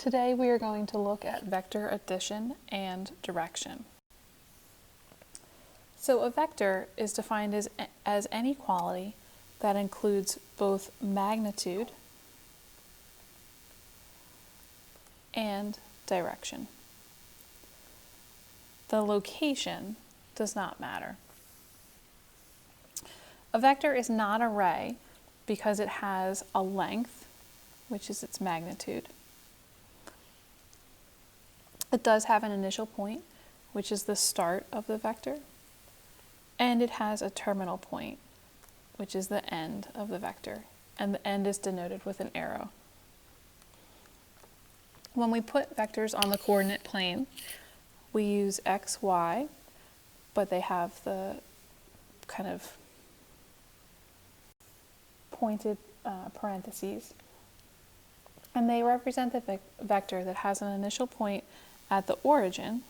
Today we are going to look at vector addition and direction. So a vector is defined as any quality that includes both magnitude and direction. The location does not matter. A vector is not an array because it has a length, which is its magnitude. It does have an initial point, which is the start of the vector, and it has a terminal point, which is the end of the vector, and the end is denoted with an arrow. When we put vectors on the coordinate plane, we use x, y, but they have the kind of pointed parentheses, and they represent the vector that has an initial point at the origin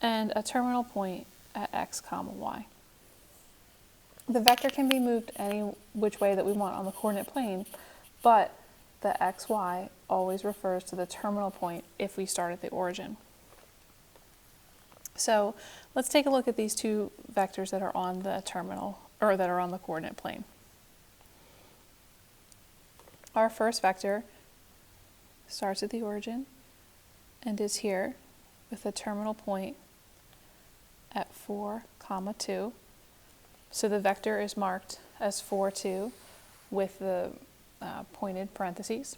and a terminal point at x, y. The vector can be moved any which way that we want on the coordinate plane, but the x, y always refers to the terminal point if we start at the origin. So let's take a look at these two vectors that are on the terminal, or that are on the coordinate plane. Our first vector starts at the origin and is here with a terminal point at 4, 2. So the vector is marked as 4, 2 with the pointed parentheses.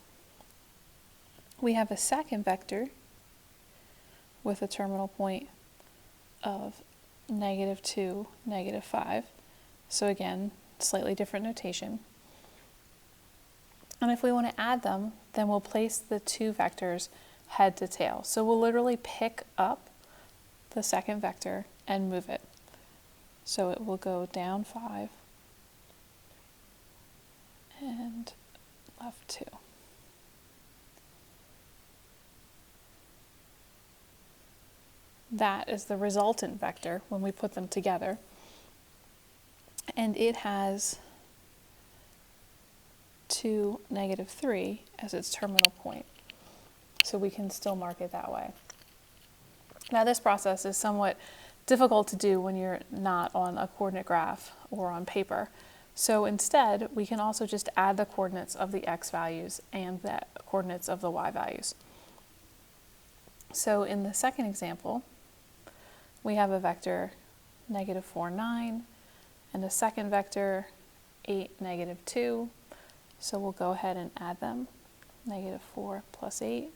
We have a second vector with a terminal point of -2, -5. So again, slightly different notation. And if we want to add them, then we'll place the two vectors head to tail. So we'll literally pick up the second vector and move it. So it will go down 5 and left 2. That is the resultant vector when we put them together. And it has 2, -3 as its terminal point. So we can still mark it that way. Now this process is somewhat difficult to do when you're not on a coordinate graph or on paper. So instead, we can also just add the coordinates of the x values and the coordinates of the y values. So in the second example, we have a vector -4, 9, and a second vector 8, -2. So we'll go ahead and add them, -4 plus 8,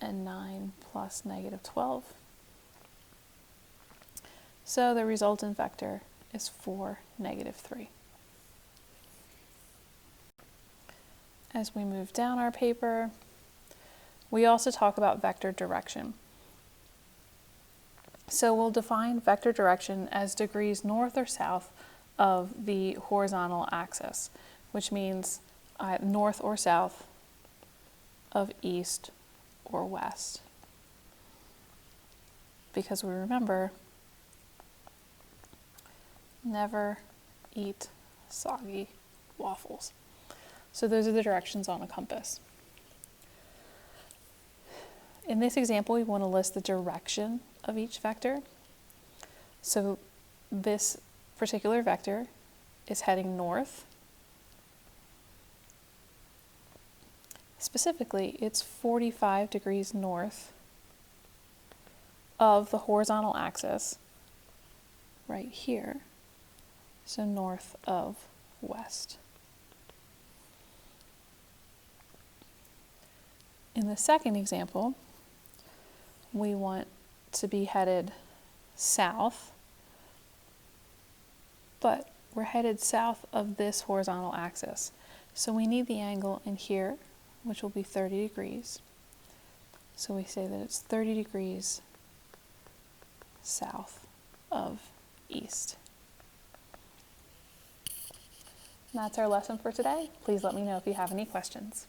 and 9 plus -12. So the resultant vector is 4, -3. As we move down our paper, we also talk about vector direction. So we'll define vector direction as degrees north or south of the horizontal axis, which means north or south of east or west. Because we remember, never eat soggy waffles. So those are the directions on a compass. In this example, we want to list the direction of each vector. So this particular vector is heading north. Specifically, it's 45 degrees north of the horizontal axis right here, so north of west. In the second example, we want to be headed south, but we're headed south of this horizontal axis. So we need the angle in here, which will be 30 degrees. So we say that it's 30 degrees south of east. And that's our lesson for today. Please let me know if you have any questions.